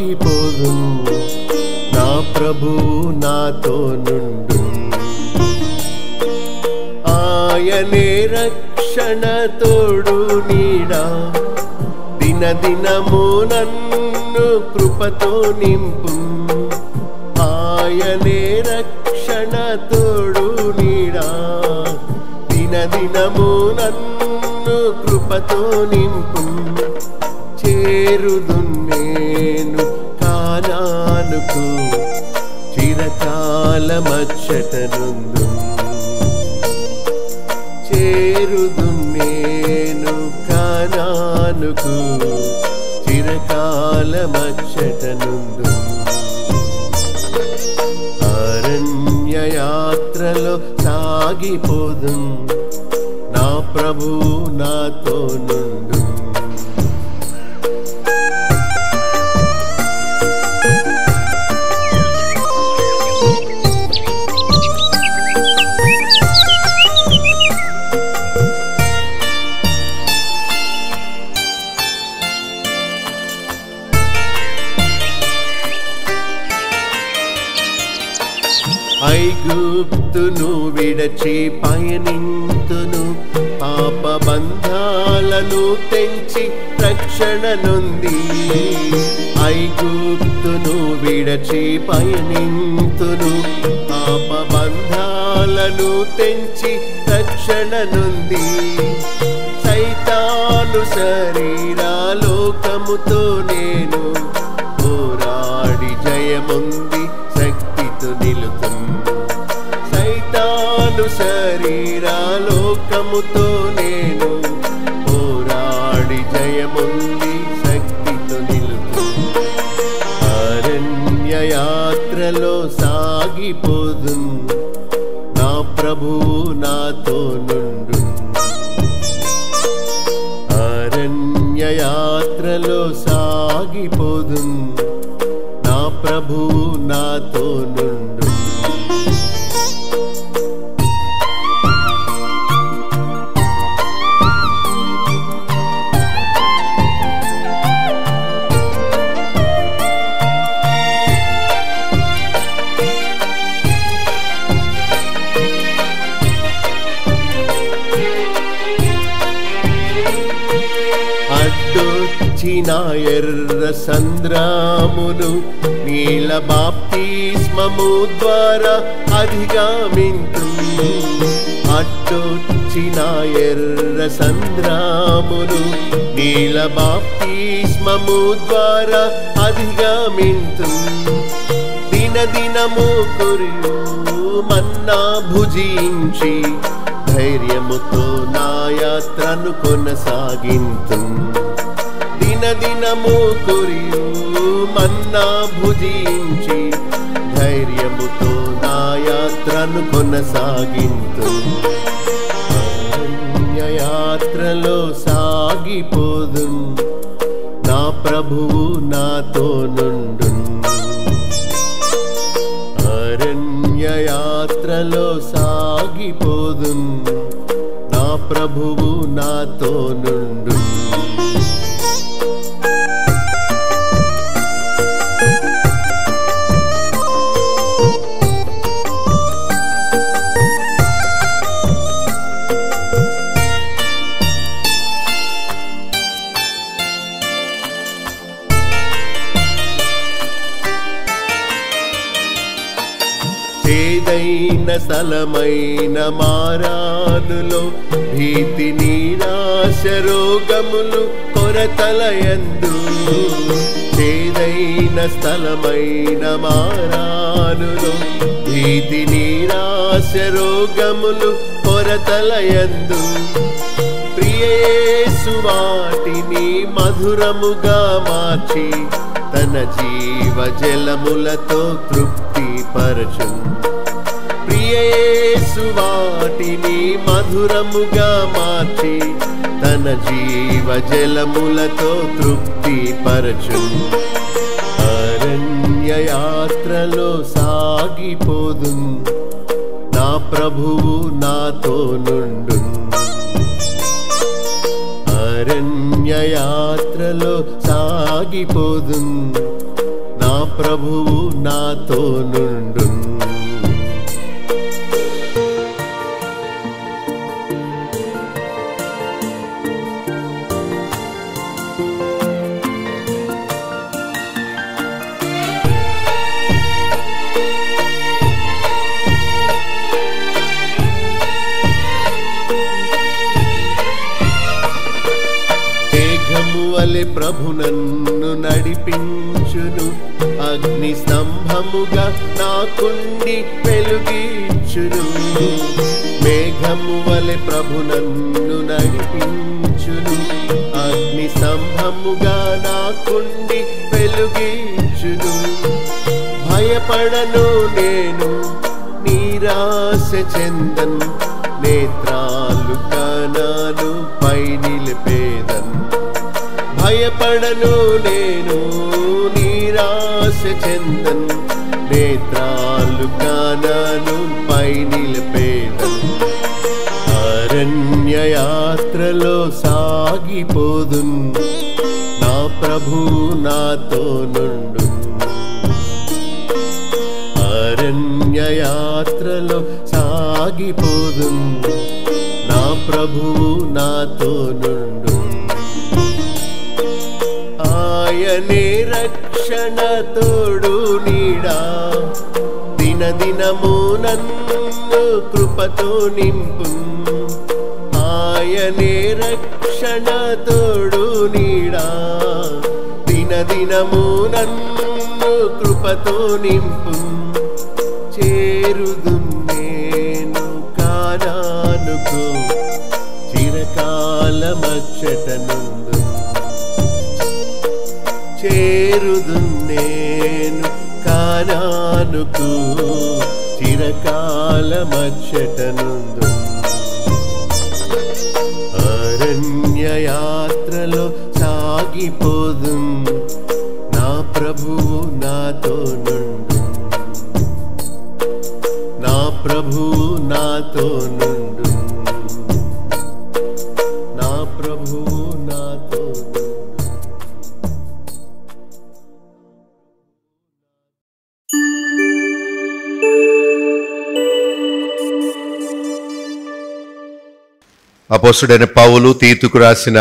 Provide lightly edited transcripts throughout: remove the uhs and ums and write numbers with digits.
సాగిపోదు నా ప్రభువు నాతో నుండు ఆయనే రక్షణ తోడు నీడా దినదినము నన్ను కృపతో నింపు ఆయనే రక్షణ తోడు నీడా దినదినము నన్ను కృపతో నింపు చేరుదు నేను కానానుకు చిరకాలమచ్చటనుందు చేరుదు నేను కానానుకు చిరకాలమచ్చటనుందు అరణ్య యాత్రలో సాగిపోదు నా ప్రభు నాతో నుండు ఐగుప్తును విడచి పయనింతును పాప బంధాలను తెంచి రక్షణ నొంది ఐగుప్తును విడచి పయనింతును పాప బంధాలను తెంచి రక్షణ నొంది సైతాను శరీరాలోకముతో నేను పోరాడి జయముంది శక్తితో నిలుతును సైతాను శరీరాలోకముతో నేను పోరాడి జయముంది శక్తితో నిలుతును అరణ్య యాత్రలో సాగిపోదు నా ప్రభువు నాతో నుండు అరణ్య యాత్రలో సాగిపోదు నా ప్రభువు నాతో నుండు అడ్డొచ్చిన ఎర్ర సంద్రామును నీల బాప్తిస్మము ద్వారా అధిగమింతు అడ్డొచ్చిన ఎర్ర సంద్రామును నీల బాప్తిస్మము ద్వారా అధిగమింతు దినదినము కురియు మన్నా భుజించి ధైర్యముతో నా యాత్రను కొనసాగింతు దినదినము కురియు మన్నా భుజించి ధైర్యముతో నా యాత్రను కొనసాగింతు అరణ్య యాత్రలో సాగిపోదు నా ప్రభువు నాతో నుండు అరణ్య యాత్రలో సాగిపోదు నా ప్రభువు నాతో నుండు చేదైన స్థలమైన మారానులో భీతి నిరాశ రోగములు కొరతలయందు చేదైన స్థలమైన మారానులో భీతి నిరాశ రోగములు కొరతలయందు ప్రియేసు వాటిని మధురముగా మార్చి తన జీవ జలములతో తృప్తి పరచు ప్రియేసు వాటిని మధురముగా మార్చి తన జీవ జలములతో తృప్తి పరచు అరణ్య యాత్రలో సాగిపోదు నా ప్రభువు నాతో నుండు అరణ్య యాత్రలో సాగిపోదు ప్రభువు నాతో నుండున్. వలె ప్రభు నన్ను నడిపించును, అగ్ని స్తంభముగా నాకుండి వెలుగించును. మేఘము వలె ప్రభు నన్ను నడిపించును, అగ్ని స్తంభముగా నాకుండి వెలుగించును. భయపడను నేను, నిరాశ చెందన్, నేత్రాలు కనాను పై నిలిపేదన్. భయపడను నేను, నిరాశ చెందన్, నేత్రాలు కనాను పై నిలిపేదన్. అరణ్య యాత్రలో సాగిపోదున్, నా ప్రభువు నాతో నుండున్. అరణ్య యాత్రలో సాగిపోదున్, నా ప్రభువు నాతో నుండున్. ఆయనే రక్షణ తోడు నీడా, దినదినము నన్ను కృపతో నింపున్. ఆయనే రక్షణ తోడు నీడా, దినదినము నన్ను కృపతో నింపున్. చేరుదున్ నేను కానానుకు, చిరకాలమచ్చటనుందు. చేరుదున్ నేను కానానుకు, చిరకాలమచ్చటనుందు. అరణ్య యాత్రలో సాగిపోదున్, నా ప్రభువు నాతో నుండు. నా ప్రభువు నాతో నుండు. నా ప్రభువు నాతో నుండు. అపోస్తుడైన పౌలు తీతుకు రాసిన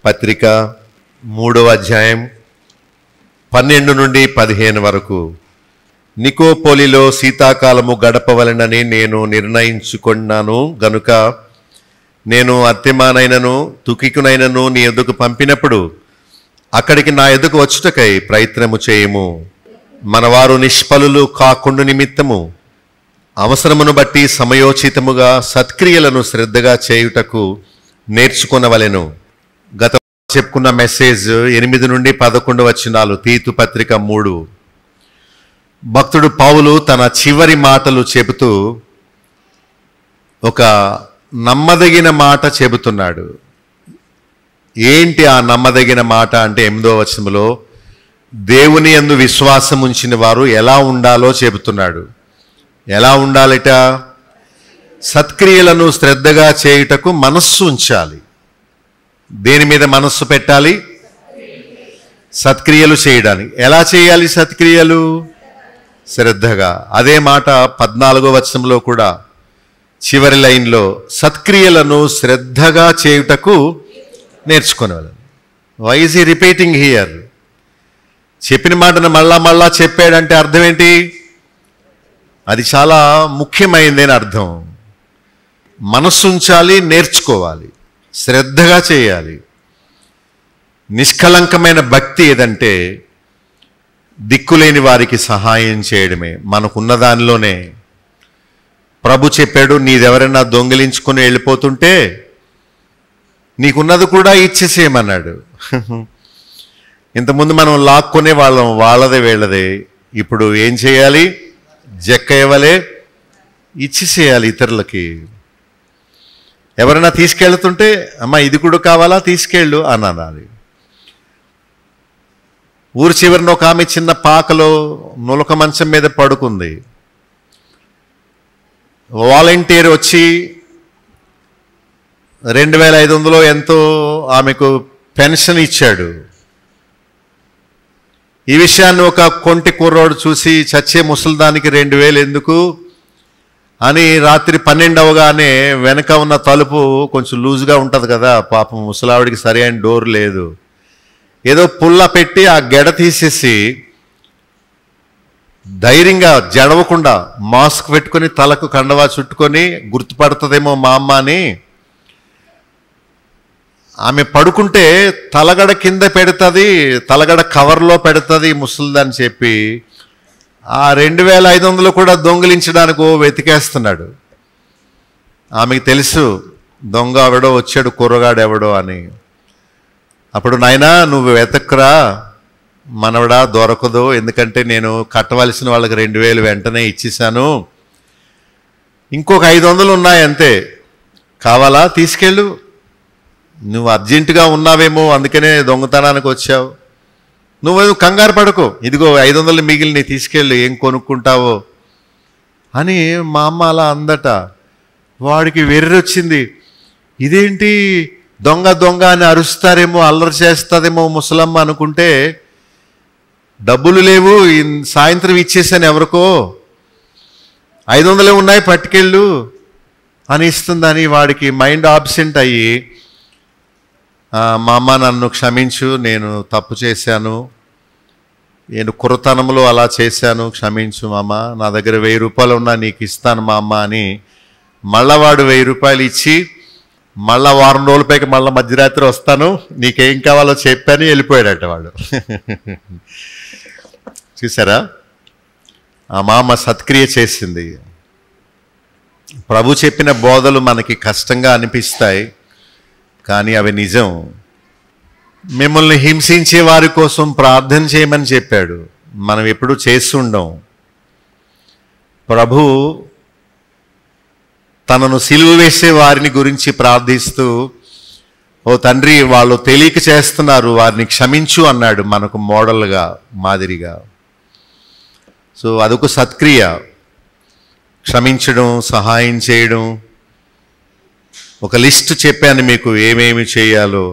పత్రిక 3వ అధ్యాయం 12 నుండి 15 వరకు. నికోపోలిలో శీతాకాలము గడపవలెనని నేను నిర్ణయించుకున్నాను గనుక నేను అర్తెమానైనను తుకికునైనను నీ ఎదుకు పంపినప్పుడు అక్కడికి నా ఎదుకు వచ్చుటకై ప్రయత్నము చేయము. మనవారు నిష్ఫలులు కాకుండా నిమిత్తము అవసరమును బట్టి సమయోచితముగా సత్క్రియలను శ్రద్ధగా చేయుటకు నేర్చుకొనవలెను. గత చెప్పుకున్న మెసేజ్ 8 నుండి 11 వచనాలు, తీతు పత్రిక 3. భక్తుడు పౌలు తన చివరి మాటలు చెబుతూ ఒక నమ్మదగిన మాట చెబుతున్నాడు. ఏంటి ఆ నమ్మదగిన మాట అంటే 8వ వచనంలో దేవుని యందు విశ్వాసం ఉంచిన వారు ఎలా ఉండాలో చెబుతున్నాడు. ఎలా ఉండాలిట? సత్క్రియలను శ్రద్ధగా చేయుటకు మనస్సు ఉంచాలి. దేని మీద మనస్సు పెట్టాలి? సత్క్రియలు చేయడానికి. ఎలా చేయాలి సత్క్రియలు? శ్రద్ధగా. అదే మాట 14వ వచనంలో కూడా చివరి లైన్లో సత్క్రియలను శ్రద్ధగా చేయుటకు నేర్చుకునేవాళ్ళు. Why is he repeating here? చెప్పిన మాటను మళ్ళా చెప్పాడంటే అర్థం ఏంటి? అది చాలా ముఖ్యమైనది అని అర్థం. మనస్సు ఉంచాలి, నేర్చుకోవాలి, శ్రద్ధగా చేయాలి. నిష్కలంకమైన భక్తి ఏదంటే దిక్కులేని వారికి సహాయం చేయడమే. మనకున్న దానిలోనే ప్రభు చెప్పాడు, నీదెవరైనా దొంగిలించుకొని వెళ్ళిపోతుంటే నీకున్నది కూడా ఇచ్చేసేయమన్నాడు. ఇంతకుముందు మనం లాక్కునే వాళ్ళం, వాళ్ళదే వీళ్ళదే. ఇప్పుడు ఏం చేయాలి? జక్క ఇవ్వలే ఇచ్చేసేయాలి ఇతరులకి. ఎవరైనా తీసుకెళ్తుంటే అమ్మ ఇది కూడా కావాలా, తీసుకెళ్ళు అనాలి. ఊరు చివరిన ఒక ఆమె చిన్న పాకలో నులక మంచం మీద పడుకుంది. వాలంటీర్ వచ్చి 2500 ఎంతో ఆమెకు పెన్షన్ ఇచ్చాడు. ఈ విషయాన్ని ఒక కొంటి కుర్రోడు చూసి చచ్చే ముసలిదానికి 2000 ఎందుకు అని రాత్రి 12 అవగానే వెనక ఉన్న తలుపు కొంచెం లూజ్గా ఉంటుంది కదా, పాపం ముసలావిడికి సరైన డోర్ లేదు, ఏదో పుల్ల పెట్టి ఆ గెడ తీసేసి ధైర్యంగా జడవకుండా మాస్క్ పెట్టుకొని తలకు కండవా చుట్టుకొని గుర్తుపడుతుందేమో మా అమ్మ అని ఆమె పడుకుంటే తలగడ కింద పెడుతుంది, తలగడ కవర్లో పెడుతుంది ముసలిదని చెప్పి ఆ 2500 కూడా దొంగిలించడానికి వెతికేస్తున్నాడు. ఆమెకు తెలుసు దొంగ ఎవడో వచ్చాడు, కుర్రగాడు ఎవడో అని. అప్పుడు నాయనా నువ్వు వెతక్కురా మనవడా, దొరకదు, ఎందుకంటే నేను కట్టవలసిన వాళ్ళకి 2000 వెంటనే ఇచ్చేసాను, ఇంకొక 500 ఉన్నాయి అంతే, కావాలా తీసుకెళ్ళు, నువ్వు అర్జెంటుగా ఉన్నావేమో అందుకనే దొంగతనానికి వచ్చావు, నువ్వు కంగారు పడకు, ఇదిగో 500 మిగిలిన తీసుకెళ్ళు, ఏం కొనుక్కుంటావో అని మా అమ్మ అలా అందట. వాడికి వెర్రొచ్చింది, ఇదేంటి దొంగ దొంగ అని అరుస్తారేమో, అల్లరి చేస్తుందేమో ముసలమ్మ అనుకుంటే డబ్బులు లేవు, సాయంత్రం ఇచ్చేసాను ఎవరికో, 500 ఉన్నాయి పట్టుకెళ్ళు అని ఇస్తుందని వాడికి మైండ్ ఆబ్సెంట్ అయ్యి, మా అమ్మ నన్ను క్షమించు, నేను తప్పు చేశాను, నేను కుర్రతనంలో అలా చేశాను, క్షమించు మా అమ్మ, నా దగ్గర 1000 రూపాయలు ఉన్నా నీకు ఇస్తాను మా అమ్మ అని మళ్ళా వాడు 1000 రూపాయలు ఇచ్చి మళ్ళా వారం రోజుల పైకి మళ్ళీ మధ్యరాత్రి వస్తాను నీకేం కావాలో చెప్పని వెళ్ళిపోయాడట వాడు. చూసారా, ఆ మామ సత్క్రియ చేసింది. ప్రభు చెప్పిన బోధలు మనకి కష్టంగా అనిపిస్తాయి, కానీ అవి నిజం. మిమ్మల్ని హింసించే వారి కోసం ప్రార్థన చేయమని చెప్పాడు, మనం ఎప్పుడూ చేస్తుండం. ప్రభు తనను సిలువ వేసే వారిని గురించి ప్రార్థిస్తూ, ఓ తండ్రి వాళ్ళు తెలియక చేస్తున్నారు, వారిని క్షమించు అన్నాడు మనకు మోడల్గా, మాదిరిగా. సో అదొక సత్క్రియ, క్షమించడం, సహాయం చేయడం. ఒక లిస్ట్ చెప్పాను మీకు ఏమేమి చేయాలో.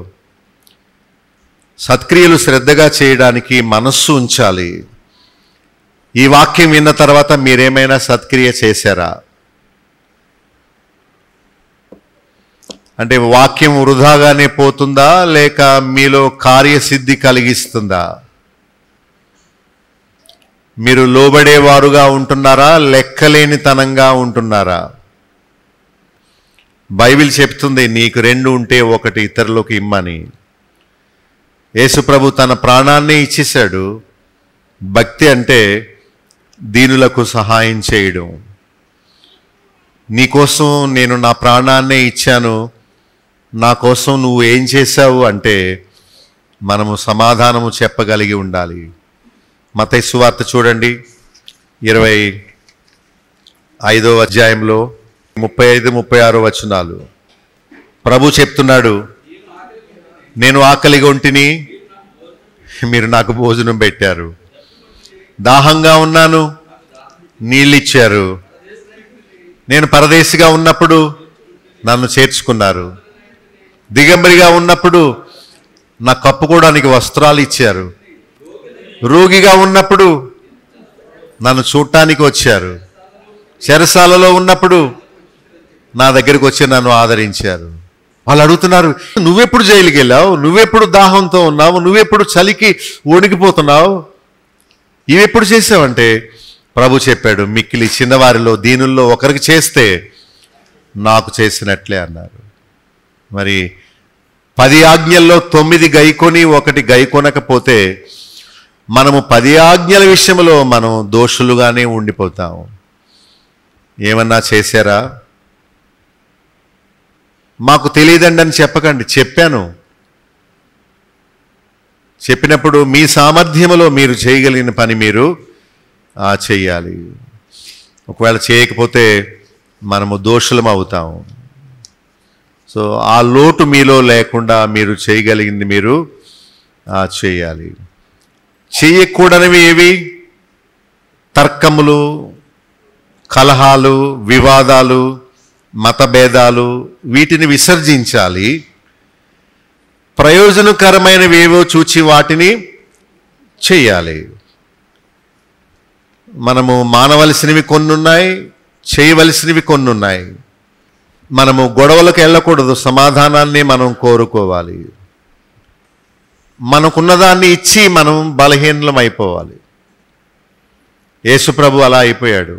సత్క్రియలు శ్రద్ధగా చేయడానికి మనస్సు ఉంచాలి. ఈ వాక్యం విన్న తర్వాత మీరేమైనా సత్క్రియ చేశారా? అంటే వాక్యం వృధాగానే పోతుందా, లేక మీలో కార్యసిద్ధి కలిగిస్తుందా? మీరు లోబడేవారుగా ఉంటున్నారా, లెక్కలేనితనంగా ఉంటున్నారా? బైబిల్ చెప్తుంది నీకు 2 ఉంటే ఒకటి ఇతరులకు ఇమ్మని. యేసుప్రభు తన ప్రాణాన్ని ఇచ్చేశాడు. భక్తి అంటే దీనులకు సహాయం చేయడం. నీకోసం నేను నా ప్రాణాన్నే ఇచ్చాను, నా కోసం నువ్వు ఏం చేశావు అంటే మనము సమాధానము చెప్పగలిగి ఉండాలి. మత్తయి సువార్త చూడండి 25వ అధ్యాయంలో 35-36 వచనాలు. ప్రభు చెప్తున్నాడు, నేను ఆకలిగా ఉంటిని, మీరు నాకు భోజనం పెట్టారు, దాహంగా ఉన్నాను, నీళ్ళు ఇచ్చారు, నేను పరదేశిగా ఉన్నప్పుడు నన్ను చేర్చుకున్నారు, దిగంబరిగా ఉన్నప్పుడు నా కప్పుకోవడానికి వస్త్రాలు ఇచ్చారు, రోగిగా ఉన్నప్పుడు నన్ను చూడటానికి వచ్చారు, చెరసాలలో ఉన్నప్పుడు నా దగ్గరికి వచ్చి నన్ను ఆదరించారు. వాళ్ళు అడుగుతున్నారు, నువ్వెప్పుడు జైలుకి వెళ్ళావు, నువ్వెప్పుడు దాహంతో ఉన్నావు, నువ్వెప్పుడు చలికి వణికిపోతున్నావు, ఇవెప్పుడు చేసావంటే ప్రభు చెప్పాడు, మిక్కిలి చిన్నవారిలో దీనుల్లో ఒకరికి చేస్తే నాకు చేసినట్లే అన్నారు. మరి 10 ఆజ్ఞల్లో 9 గైకొని 1 గైకొనకపోతే మనము 10 ఆజ్ఞల విషయంలో మనం దోషులుగానే ఉండిపోతాము. ఏమన్నా చేశారా? మాకు తెలియదండి అని చెప్పకండి, చెప్పాను. చెప్పినప్పుడు మీ సామర్థ్యంలో మీరు చేయగలిగిన పని మీరు చెయ్యాలి. ఒకవేళ చేయకపోతే మనము దోషులం అవుతాము. సో ఆ లోటు మీలో లేకుండా మీరు చేయగలిగింది మీరు చేయాలి. చేయకూడనివి ఏవి? తర్కములు, కలహాలు, వివాదాలు, మతభేదాలు, వీటిని విసర్జించాలి. ప్రయోజనకరమైనవి ఏవో చూచి వాటిని చెయ్యాలి. మనము మానవలసినవి కొన్ని ఉన్నాయి, చేయవలసినవి కొన్ని ఉన్నాయి. మనము గొడవలకు వెళ్ళకూడదు, సమాధానాన్ని మనం కోరుకోవాలి. మనకున్నదాన్ని ఇచ్చి మనం బలహీనం అయిపోవాలి. యేసుప్రభు అలా అయిపోయాడు.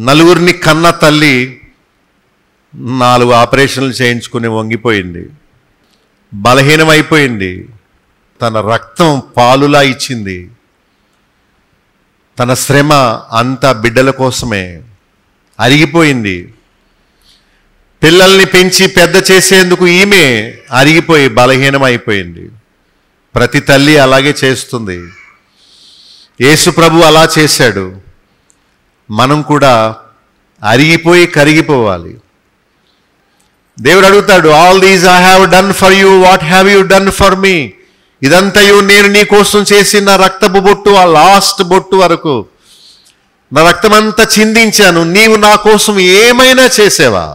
నలుగురిని కన్న తల్లి 4 ఆపరేషన్లు చేయించుకుని వంగిపోయింది, బలహీనమైపోయింది. తన రక్తం పాలులా ఇచ్చింది. తన శ్రమ అంతా బిడ్డల కోసమే. అరిగిపోయింది. పిల్లల్ని పెంచి పెద్ద చేసేందుకు ఈమె అరిగిపోయి బలహీనమైపోయింది. ప్రతి తల్లి అలాగే చేస్తుంది. యేసు ప్రభు అలా చేశాడు. మనం కూడా అరిగిపోయి కరిగిపోవాలి. దేవుడు అడుగుతాడు, all these I have done for you, what have you done for me? ఇదంతయు నేను నీ కోసం చేసిన రక్తపు బొట్టు, ఆ లాస్ట్ బొట్టు వరకు నా రక్తమంతా చిందించాను. నీవు నా కోసం ఏమైనా చేసేవా?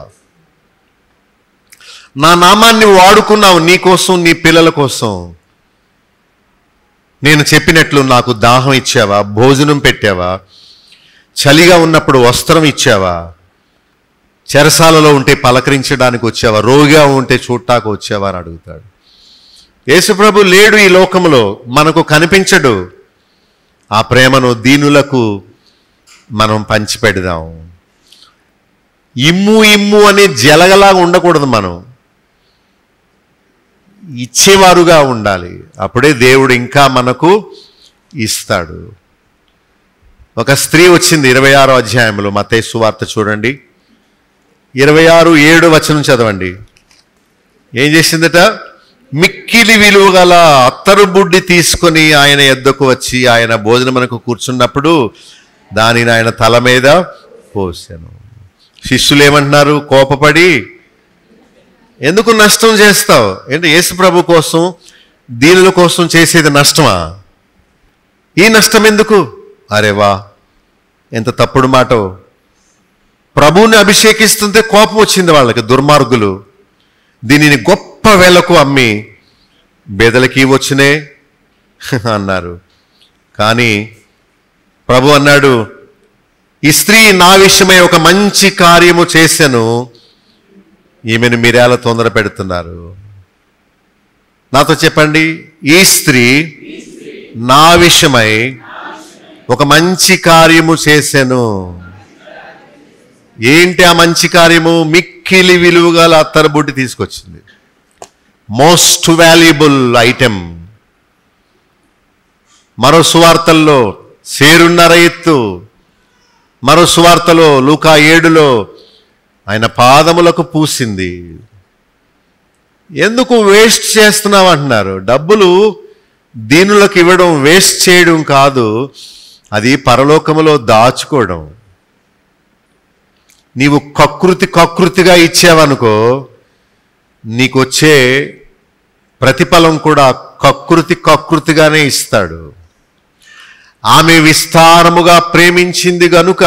నా నామాన్ని వాడుకున్నావు నీ కోసం, నీ పిల్లల కోసం. నేను చెప్పినట్లు నాకు దాహం ఇచ్చావా? భోజనం పెట్టావా? చలిగా ఉన్నప్పుడు వస్త్రం ఇచ్చావా? చెరసాలలో ఉంటే పలకరించడానికి వచ్చావా? రోగిగా ఉంటే చూడటానికి వచ్చావా అని అడుగుతాడు. యేసుప్రభు లేడు ఈ లోకంలో, మనకు కనిపించడు. ఆ ప్రేమను దీనులకు మనం పంచిపెడదాం. ఇమ్ము ఇమ్ము అనే జలగలా ఉండకూడదు. మనం ఇచ్చేవారుగా ఉండాలి. అప్పుడే దేవుడు ఇంకా మనకు ఇస్తాడు. ఒక స్త్రీ వచ్చింది 26వ అధ్యాయంలో, మత్తయి సువార్త చూడండి, 26:7 వచనం చదవండి. ఏం చేసిందట? మిక్కిలి విలువ గల అత్తరు బుడ్డి తీసుకొని ఆయన యొద్దకు వచ్చి ఆయన భోజనమునకు కూర్చున్నప్పుడు దానిని ఆయన తల మీద పోసెను. శిష్యులు ఏమంటున్నారు? కోపపడి, ఎందుకు నష్టం చేస్తావు? ఏంటి యేసు ప్రభు కోసం, దీనుల కోసం చేసేది నష్టమా? ఈ నష్టం ఎందుకు? అరే వా, ఎంత తప్పుడు మాట. ప్రభువుని అభిషేకిస్తుంటే కోపం వచ్చింది వాళ్ళకి. దుర్మార్గులు దీనిని గొప్ప వేలకు అమ్మి బేదలకి వచ్చినే అన్నారు. కానీ ప్రభు అన్నాడు, ఈ స్త్రీ నా విషయమై ఒక మంచి కార్యము చేశాను, ఈమెను మీరేలా తొందర పెడుతున్నారు? నాతో చెప్పండి. ఈ స్త్రీ నా విషయమై ఒక మంచి కార్యము చేశాను. ఏంటి ఆ మంచి కార్యము? మిక్కిలి విలువగల అత్తరుబుడ్డి తీసుకొచ్చింది. Most valuable item. మరో సువార్తల్లో సేరున్నర ఎత్తు, మరో సువార్తలో లూకా 7లో ఆయన పాదములకు పూసింది. ఎందుకు వేస్ట్ చేస్తున్నావు అంటున్నారు. డబ్బులు దీనులకు ఇవ్వడం వేస్ట్ చేయడం కాదు, అది పరలోకములో దాచుకోవడం. నీవు కకృతిగా ఇచ్చావనుకో, నీకొచ్చే ప్రతిఫలం కూడా కకృతిగానే ఇస్తాడు. ఆమె విస్తారముగా ప్రేమించింది గనుక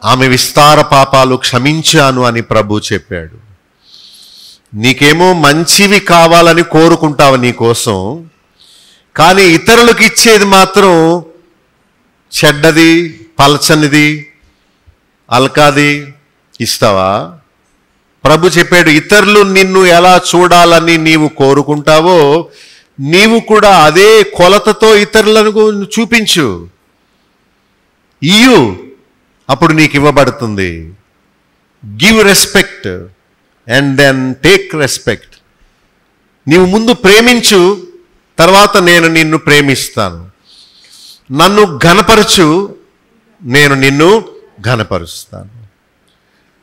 ఆమె విస్తార పాపాలు క్షమించాను అని ప్రభు చెప్పాడు. నీకేమో మంచివి కావాలని కోరుకుంటావు నీ కోసం, కానీ ఇతరులకు ఇచ్చేది మాత్రం చెడ్డది, పలచనిది, అల్కాది ఇస్తావా? ప్రభు చెప్పాడు, ఇతరులు నిన్ను ఎలా చూడాలని నీవు కోరుకుంటావో నీవు కూడా అదే కొలతతో ఇతరులకు చూపించు. ఇయ్యు, అప్పుడు నీకు ఇవ్వబడుతుంది. Give respect and then take respect. నీవు ముందు ప్రేమించు, తర్వాత నేను నిన్ను ప్రేమిస్తాను. నన్ను ఘనపరచు, నేను నిన్ను ఘనపరుస్తాను.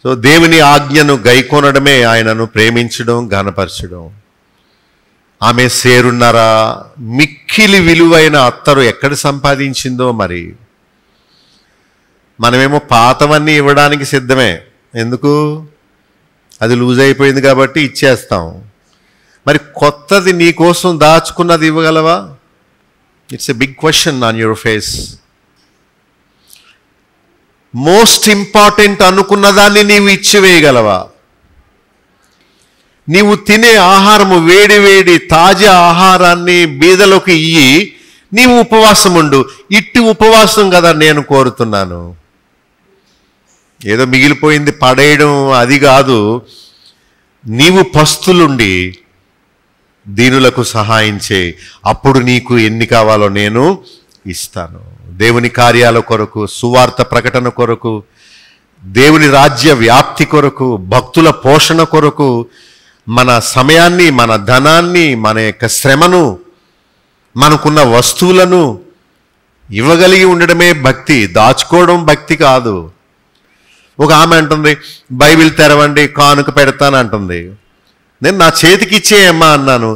సో దేవుని ఆజ్ఞను గైకొనడమే ఆయనను ప్రేమించడం, ఘనపరచడం. ఆమె సేరున్నర మిక్కిలి విలువైన అత్తరు ఎక్కడ సంపాదించిందో మరి. మనమేమో పాతవన్నీ ఇవ్వడానికి సిద్ధమే. ఎందుకు? అది లూజ్ అయిపోయింది కాబట్టి ఇచ్చేస్తాం. మరి కొత్తది నీ కోసం దాచుకున్నది ఇవ్వగలవా? It's a big question on your face. Most important అనుకున్న దాన్ని నీవు ఇచ్చివేయగలవా? నీవు తినే ఆహారము వేడి వేడి తాజా ఆహారాన్ని బీదలకు ఇయ్యి నీవు ఉపవాసం ఉండు. ఇట్టి ఉపవాసం కదా నేను కోరుతున్నాను. ఏదో మిగిలిపోయింది పడేయడం అది కాదు. నీవు పస్తులుండి దీనులకు సహాయం చేయి, అప్పుడు నీకు ఎన్ని కావాలో నేను ఇస్తాను. దేవుని కార్యాల కొరకు, సువార్త ప్రకటన కొరకు, దేవుని రాజ్య వ్యాప్తి కొరకు, భక్తుల పోషణ కొరకు మన సమయాన్ని, మన ధనాన్ని, మన యొక్క శ్రమను, మనకున్న వస్తువులను ఇవ్వగలిగి ఉండడమే భక్తి. దాచుకోవడం భక్తి కాదు. ఒక ఆమె అంటుంది, బైబిల్ తెరవండి కానుక పెడతాను అంటుంది. నేను నా చేతికి ఇచ్చేయమ్మా అన్నాను.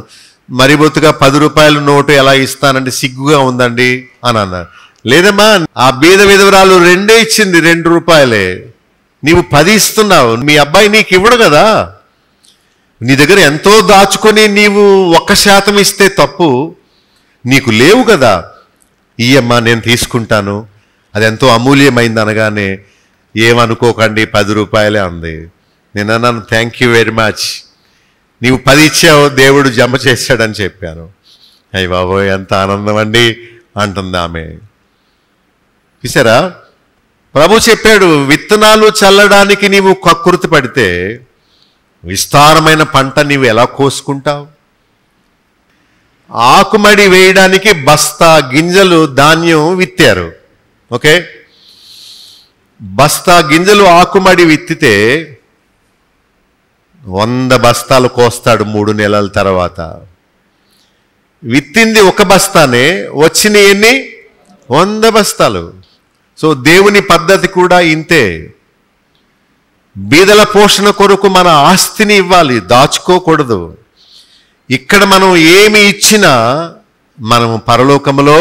మరి బొత్తుగా 10 రూపాయల నోటు ఎలా ఇస్తానంటే సిగ్గుగా ఉందండి అని అన్నాను. లేదమ్మా, ఆ బీద విధవరాలు 2 ఇచ్చింది, 2 రూపాయలే. నీవు 10 ఇస్తున్నావు, మీ అబ్బాయి నీకు ఇవ్వడు కదా. నీ దగ్గర ఎంతో దాచుకొని నీవు 1% ఇస్తే తప్పు. నీకు లేవు కదా. ఇయ్యమ్మా నేను తీసుకుంటాను, అది ఎంతో అమూల్యమైంది అనగానే ఏమనుకోకండి 10 రూపాయలే అంది. నేను అన్నాను, థ్యాంక్ యూ వెరీ మచ్, నీవు 10 ఇచ్చావు, దేవుడు జమ చేశాడని చెప్పాను. అయ్య బాబోయ్ ఎంత ఆనందం అండి అంటుంది ఆమె. చూసారా, ప్రభు చెప్పాడు, విత్తనాలు చల్లడానికి నీవు కక్కుర్తి పడితే విస్తారమైన పంట నీవు ఎలా కోసుకుంటావు? ఆకుమడి వేయడానికి బస్తా గింజలు ధాన్యం విత్తారు. ఓకే, బస్తా గింజలు ఆకుమడి విత్తితే 100 బస్తాలు కోస్తాడు 3 నెలల తర్వాత. విత్తింది 1 బస్తానే, వచ్చిన ఎన్ని 100 బస్తాలు. సో దేవుని పద్ధతి కూడా ఇంతే. బీదల పోషణ కొరకు మన ఆస్తిని ఇవ్వాలి, దాచుకోకూడదు. ఇక్కడ మనం ఏమి ఇచ్చినా మనము పరలోకములో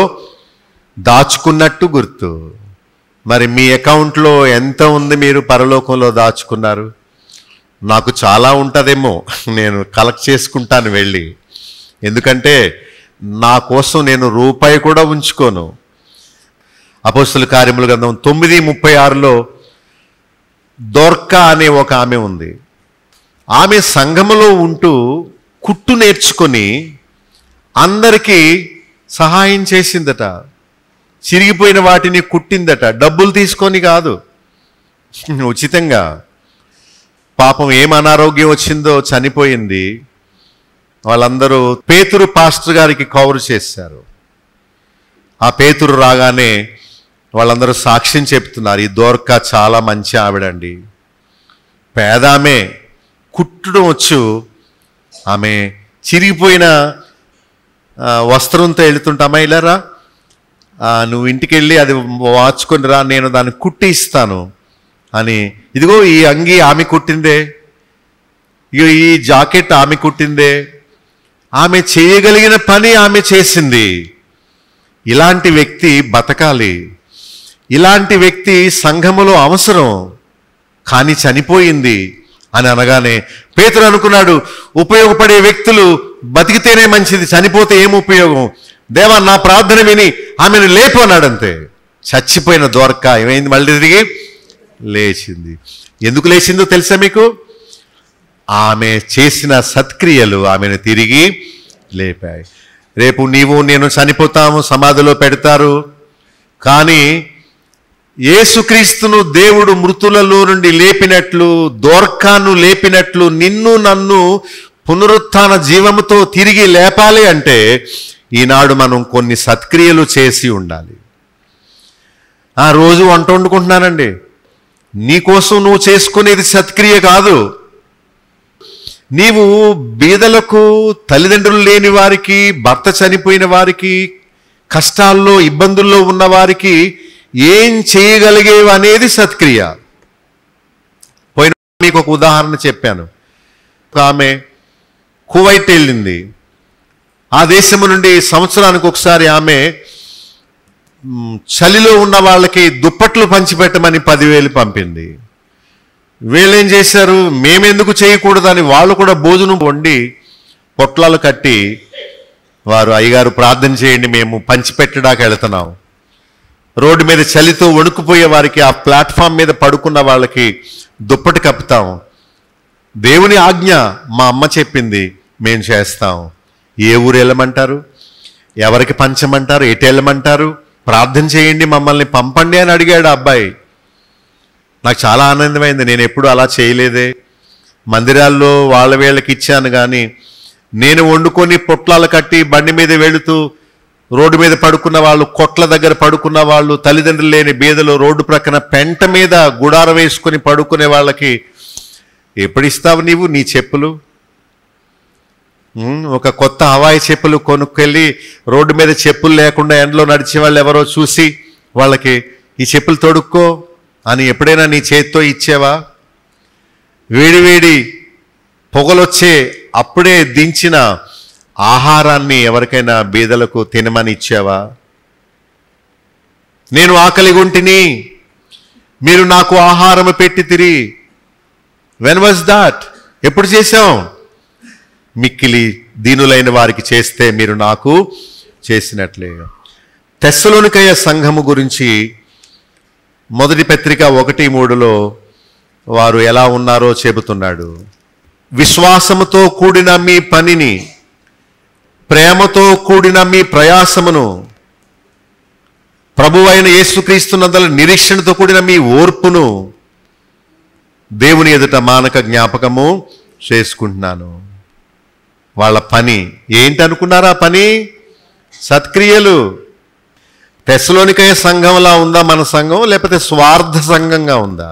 దాచుకున్నట్టు గుర్తు. మరి మీ అకౌంట్లో ఎంత ఉంది మీరు పరలోకంలో దాచుకున్నారు? నాకు చాలా ఉంటుందేమో, నేను కలెక్ట్ చేసుకుంటాను వెళ్ళి. ఎందుకంటే నా కోసం నేను రూపాయి కూడా ఉంచుకోను. అపోస్తలుల కార్యముల గ్రంథం 9:36లో దోర్కా అనే ఒక ఆమె ఉంది. ఆమె సంఘములో ఉంటూ కుట్టు నేర్చుకొని అందరికీ సహాయం చేసిందట. చిరిగిపోయిన వాటిని కుట్టిందట, డబ్బులు తీసుకొని కాదు, ఉచితంగా. పాపం ఏం అనారోగ్యం వచ్చిందో చనిపోయింది. వాళ్ళందరూ పేతురు పాస్టర్ గారికి కౌరు చేశారు. ఆ పేతురు రాగానే వాళ్ళందరూ సాక్ష్యం చెప్తున్నారు, ఈ దోర్కా చాలా మంచి ఆవిడండి, పేదామే, కుట్టడం వచ్చు. ఆమె చిరిగిపోయిన వస్త్రంతో వెళుతుంటామా, ఇలారా నువ్వు ఇంటికి వెళ్ళి అది వాచుకొని రా, నేను దాన్ని కుట్టి ఇస్తాను అని. ఇదిగో ఈ అంగి ఆమె కుట్టిందే, ఇగో ఈ జాకెట్ ఆమె కుట్టిందే. ఆమె చేయగలిగిన పని ఆమె చేసింది. ఇలాంటి వ్యక్తి బతకాలి. ఇలాంటి వ్యక్తి సంఘములో అవసరం. కానీ చనిపోయింది అని అనగానే పేతురు అనుకున్నాడు, ఉపయోగపడే వ్యక్తులు బతికితేనే మంచిది, చనిపోతే ఏం ఉపయోగం? దేవా నా ప్రార్థన విని ఆమెను లేపు అన్నాడంతే. చచ్చిపోయిన దోర్కా ఏమైంది? మళ్ళీ తిరిగి లేచింది. ఎందుకు లేచిందో తెలుసా మీకు? ఆమె చేసిన సత్క్రియలు ఆమెను తిరిగి లేపాయి. రేపు నీవు నేను చనిపోతాము, సమాధిలో పెడతారు. కానీ యేసుక్రీస్తును దేవుడు మృతులలో నుండి లేపినట్లు, దోర్కాను లేపినట్లు నిన్ను నన్ను పునరుత్థాన జీవముతో తిరిగి లేపాలి అంటే ఈనాడు మనం కొన్ని సత్క్రియలు చేసి ఉండాలి. ఆ రోజు వంట వండుకుంటున్నానండి, నీకోసం నువ్వు చేసుకునేది సత్క్రియ కాదు. నీవు బీదలకు, తల్లిదండ్రులు లేని వారికి, భర్త చనిపోయిన వారికి, కష్టాల్లో ఇబ్బందుల్లో ఉన్న వారికి ఏం చేయగలిగేవి అనేది సత్క్రియ. పోయిన మీకు ఒక ఉదాహరణ చెప్పాను. ఒక ఆమె కువైట్ వెళ్ళింది. ఆ దేశము నుండి సంవత్సరానికి ఒకసారి ఆమె చలిలో ఉన్న వాళ్ళకి దుప్పట్లు పంచిపెట్టమని 10,000 పంపింది. వీళ్ళేం చేశారు, మేమెందుకు చేయకూడదని వాళ్ళు కూడా భోజనం వండి పొట్లాలు కట్టి, వారు అయ్యగారు ప్రార్థన చేయండి, మేము పంచిపెట్టడానికి వెళుతున్నాం. రోడ్డు మీద చలితో వణుకుపోయే వారికి, ఆ ప్లాట్ఫామ్ మీద పడుకున్న వాళ్ళకి దుప్పటి కప్పుతాం. దేవుని ఆజ్ఞ, మా అమ్మ చెప్పింది, మేము చేస్తాం. ఏ ఊరు వెళ్ళమంటారు, ఎవరికి పంచమంటారు, ఎటు వెళ్ళమంటారు, ప్రార్థన చేయండి, మమ్మల్ని పంపండి అని అడిగాడు ఆ అబ్బాయి. నాకు చాలా ఆనందమైంది. నేను ఎప్పుడు అలా చేయలేదే. మందిరాల్లో వాళ్ళ వీళ్ళకి ఇచ్చాను, కానీ నేను వండుకొని పొట్లాలు కట్టి బండి మీద వెళుతూ రోడ్డు మీద పడుకున్న వాళ్ళు, కొట్ల దగ్గర పడుకున్న వాళ్ళు, తల్లిదండ్రులు లేని బీదలు, రోడ్డు ప్రక్కన పెంట మీద గుడారం వేసుకొని పడుకునే వాళ్ళకి ఎప్పుడు ఇస్తావు నీవు నీ చెప్పులు? ఒక కొత్త హవాయి చెప్పులు కొనుక్కెళ్ళి రోడ్డు మీద చెప్పులు లేకుండా ఎండలో నడిచే వాళ్ళు ఎవరో చూసి వాళ్ళకి ఈ చెప్పులు తొడుక్కో అని ఎప్పుడైనా నీ చేతితో ఇచ్చావా? వేడివేడి పొగలొచ్చే అప్పుడే దించిన ఆహారాన్ని ఎవరికైనా బీదలకు తినమని ఇచ్చావా? నేను ఆకలిగొంటిని, మీరు నాకు ఆహారము పెట్టి తిరి. When was that? ఎప్పుడు చేశాం? మిక్కిలి దీనులైన వారికి చేస్తే మీరు నాకు చేసినట్లే. తెస్సలోనికయ సంఘము గురించి మొదటి పత్రిక 1:3 వారు ఎలా ఉన్నారో చెబుతున్నాడు. విశ్వాసముతో కూడిన మీ పనిని, ప్రేమతో కూడిన మీ ప్రయాసమును, ప్రభువైన యేసుక్రీస్తునందల నిరీక్షణతో కూడిన మీ ఓర్పును దేవుని ఎదుట మానక జ్ఞాపకము చేసుకుంటున్నాను. వాళ్ళ పని ఏంటనుకున్నారా? పని సత్క్రియలు. తెస్సలోనికయ సంఘంలా ఉందా మన సంఘం, లేకపోతే స్వార్థ సంఘంగా ఉందా?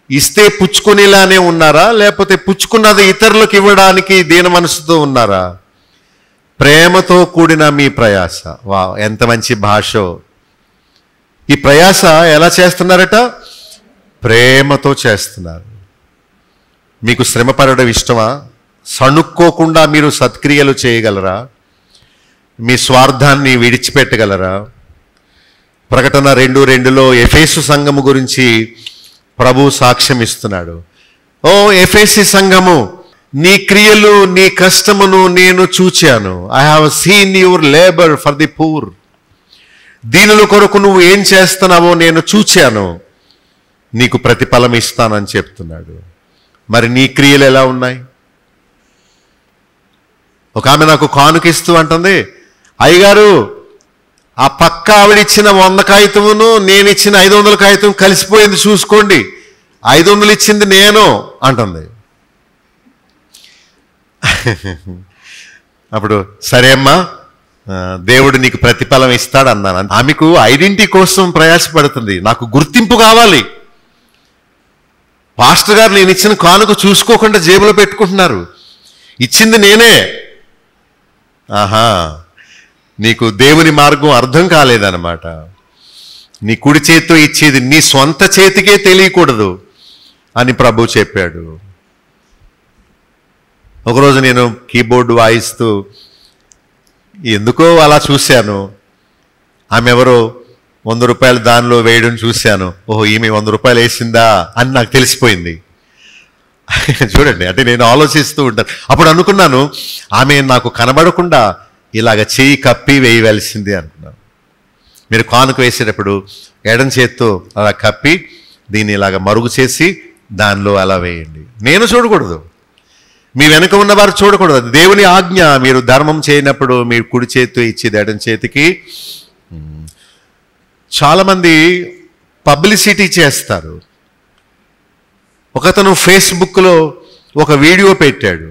ఇస్తే పుచ్చుకునేలానే ఉన్నారా, లేకపోతే పుచ్చుకున్నది ఇతరులకు ఇవ్వడానికి దీన మనసుతో ఉన్నారా? ప్రేమతో కూడిన మీ ప్రయాస. వా, ఎంత మంచి భాషో! ఈ ప్రయాస ఎలా చేస్తున్నారట? ప్రేమతో చేస్తున్నారు. మీకు శ్రమపడడం ఇష్టమా? సణుక్కోకుండా మీరు సత్క్రియలు చేయగలరా? మీ స్వార్థాన్ని విడిచిపెట్టగలరా? ప్రకటన 2:2 ఎఫెసు సంఘము గురించి ప్రభు సాక్ష్యం ఇస్తున్నాడు. ఓ ఎఫెసు సంఘము, నీ క్రియలు, నీ కష్టమును నేను చూచాను. I have seen your labour for the poor. దీనుల కొరకు నువ్వు ఏం చేస్తున్నావో నేను చూచాను, నీకు ప్రతిఫలం ఇస్తానని చెప్తున్నాడు. మరి నీ క్రియలు ఎలా ఉన్నాయి? ఒక ఆమె నాకు కానుకిస్తూ అంటుంది, అయ్యగారు ఆ పక్క ఆవిడిచ్చిన 100 కాగితమును నేను ఇచ్చిన 500 కాగితం కలిసిపోయింది, చూసుకోండి, 500 ఇచ్చింది నేను అంటుంది. అప్పుడు సరే అమ్మా, దేవుడు నీకు ప్రతిఫలం ఇస్తాడు అన్నాను. ఆమెకు ఐడెంటిటీ కోసం ప్రయాసపడుతుంది. నాకు గుర్తింపు కావాలి. పాస్టర్ గారు నేను ఇచ్చిన కానుక చూసుకోకుండా జేబులో పెట్టుకుంటున్నారు, ఇచ్చింది నేనే. ఆహా, నీకు దేవుని మార్గం అర్థం కాలేదన్నమాట. నీ కుడి చేతితో ఇచ్చేది నీ సొంత చేతికే తెలియకూడదు అని ప్రభు చెప్పాడు. ఒకరోజు నేను కీబోర్డు వాయిస్తూ ఎందుకో అలా చూశాను. ఆమె ఎవరో 100 రూపాయలు దానిలో వేయడం చూశాను. ఓహో, ఈమె 100 రూపాయలు వేసిందా అని నాకు తెలిసిపోయింది. చూడండి, అంటే నేను ఆలోచిస్తూ ఉంటాను. అప్పుడు అనుకున్నాను, ఆమె నాకు కనబడకుండా ఇలాగ చేయి కప్పి వేయవలసింది అనుకున్నాను. మీరు కానుక వేసేటప్పుడు ఎడం చేత్తో అలా కప్పి దీన్ని ఇలాగ మరుగు చేసి దానిలో అలా వేయండి. నేను చూడకూడదు, మీ వెనుక ఉన్నవారు చూడకూడదు. దేవుని ఆజ్ఞ. మీరు ధర్మం చేయనప్పుడు మీరు కుడి చేతితో ఇచ్చేది ఎడం చేతికి. చాలామంది పబ్లిసిటీ చేస్తారు. ఒకతను ఫేస్బుక్లో ఒక వీడియో పెట్టాడు.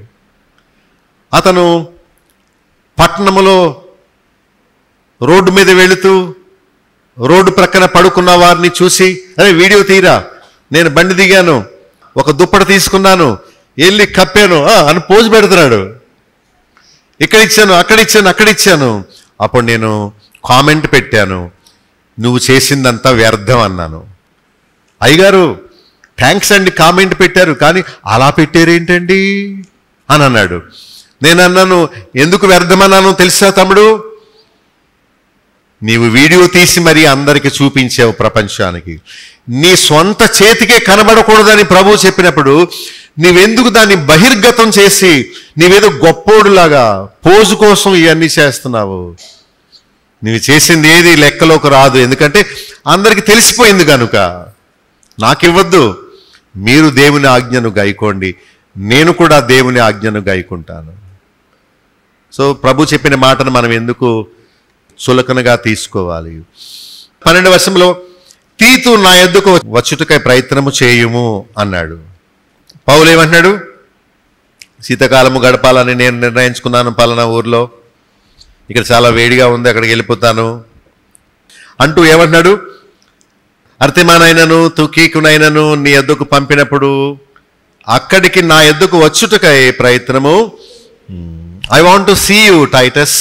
అతను పట్టణంలో రోడ్డు మీద వెళుతూ రోడ్డు ప్రక్కన పడుకున్న వారిని చూసి, అరే వీడియో తీరా, నేను బండి దిగాను, ఒక దుప్పట తీసుకున్నాను, వెళ్ళి కప్పాను అని పోజు పెడుతున్నాడు. ఇక్కడ ఇచ్చాను, అక్కడ ఇచ్చాను. అప్పుడు నేను కామెంట్ పెట్టాను, నువ్వు చేసిందంతా వ్యర్థం అన్నాను. అయ్యగారు థ్యాంక్స్ అండి, కామెంట్ పెట్టారు, కానీ అలా పెట్టారేంటండి అని అన్నాడు. నేను అన్నాను, ఎందుకు వ్యర్థమన్నాను తెలుసా తమ్ముడు? నీవు వీడియో తీసి మరీ అందరికీ చూపించావు ప్రపంచానికి. నీ సొంత చేతికే కనబడకూడదని ప్రభువు చెప్పినప్పుడు నీవెందుకు దాన్ని బహిర్గతం చేసి నీవేదో గొప్పోడులాగా పోజు కోసం ఇవన్నీ చేస్తున్నావు? నీవు చేసింది ఏది లెక్కలోకి రాదు, ఎందుకంటే అందరికీ తెలిసిపోయింది కనుక. నాకివ్వద్దు, మీరు దేవుని ఆజ్ఞను గైకోండి, నేను కూడా దేవుని ఆజ్ఞను గైకుంటాను. సో ప్రభు చెప్పిన మాటను మనం ఎందుకు చులకనగా తీసుకోవాలి? 12వ వచనంలో తీతు నా యొద్దకు వచ్చుటకై ప్రయత్నము చేయుము అన్నాడు. పౌలు ఏమంటున్నాడు? శీతాకాలము గడపాలని నేను నిర్ణయించుకున్నాను పలానా ఊర్లో, ఇక్కడ చాలా వేడిగా ఉంది, అక్కడికి వెళ్ళిపోతాను అంటూ ఏమంటున్నాడు? అర్తిమానైనను తుకీకునైనను నీ యొద్దకు పంపినప్పుడు అక్కడికి నా యొద్దకు వచ్చుటకై ప్రయత్నము, I want to see you Titus,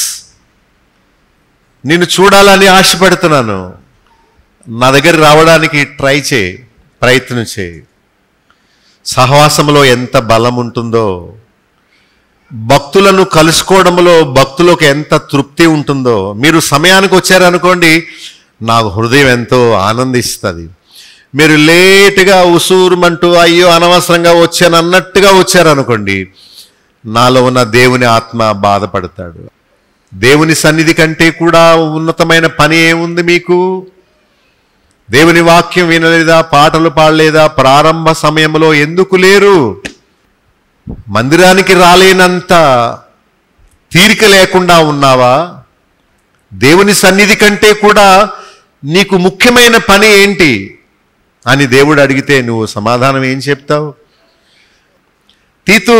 నిన్ను చూడాలని ఆశపడుతున్నాను, నా దగ్గర రావడానికి ట్రై చేయి, ప్రయత్నం చేయి. సహవాసంలో ఎంత బలం ఉంటుందో, భక్తులను కలుసుకోవడంలో భక్తులకు ఎంత తృప్తి ఉంటుందో. మీరు సమయానికి వచ్చారనుకోండి, నాకు హృదయం ఎంతో ఆనందిస్తుంది. మీరు లేటుగా ఉసూరుమంటూ అయ్యో అనవసరంగా వచ్చాను అన్నట్టుగా వచ్చారనుకోండి, నాలో ఉన్న దేవుని ఆత్మ బాధపడతాడు. దేవుని సన్నిధి కంటే కూడా ఉన్నతమైన పని ఏముంది మీకు? దేవుని వాక్యం వినలేదా? పాటలు పాడలేదా? ప్రారంభ సమయంలో ఎందుకు లేరు? మందిరానికి రాలేనంత తీరిక లేకుండా ఉన్నావా? దేవుని సన్నిధి కంటే కూడా నీకు ముఖ్యమైన పని ఏంటి అని దేవుడు అడిగితే నువ్వు సమాధానం ఏం చెప్తావు? తీతు,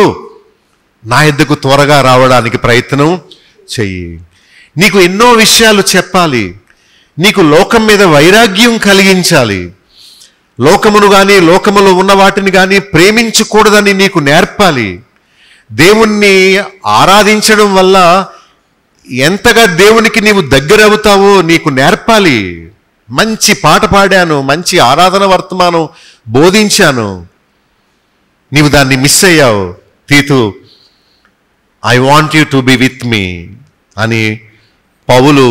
నా యొద్దకు త్వరగా రావడానికి ప్రయత్నం చెయ్యి. నీకు ఎన్నో విషయాలు చెప్పాలి, నీకు లోకం మీద వైరాగ్యం కలిగించాలి, లోకమును కానీ లోకములో ఉన్న వాటిని కానీ ప్రేమించకూడదని నీకు నేర్పాలి. దేవుణ్ణి ఆరాధించడం వల్ల ఎంతగా దేవునికి నీవు దగ్గర అవుతావో నీకు నేర్పాలి. మంచి పాట పాడాను, మంచి ఆరాధన వర్తమానం బోధించాను, నీవు దాన్ని మిస్ అయ్యావు. తీతు, I want you to be with me అని పౌలు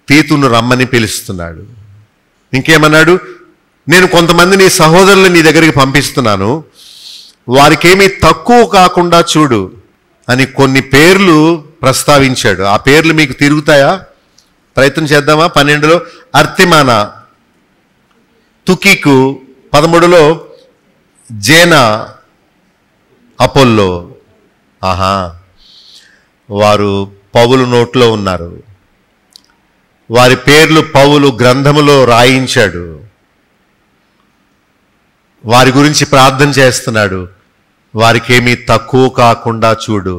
తీతును రమ్మని పిలుస్తున్నాడు. ఇంకేమన్నాడు? నేను కొంతమంది నీ సహోదరులు నీ దగ్గరికి పంపిస్తున్నాను, వారికేమీ తక్కువ కాకుండా చూడు అని కొన్ని పేర్లు ప్రస్తావించాడు. ఆ పేర్లు మీకు తిరుగుతాయా? ప్రయత్నం చేద్దామా? 12లో అర్తిమాన, తుకీకు, 13లో జేనా, అపోల్లో. ఆహా, వారు పౌలు నోట్లో ఉన్నారు. వారి పేర్లు పౌలు గ్రంథములో రాయించాడు. వారి గురించి ప్రార్థన చేస్తున్నాడు, వారికేమీ తక్కువ కాకుండా చూడు.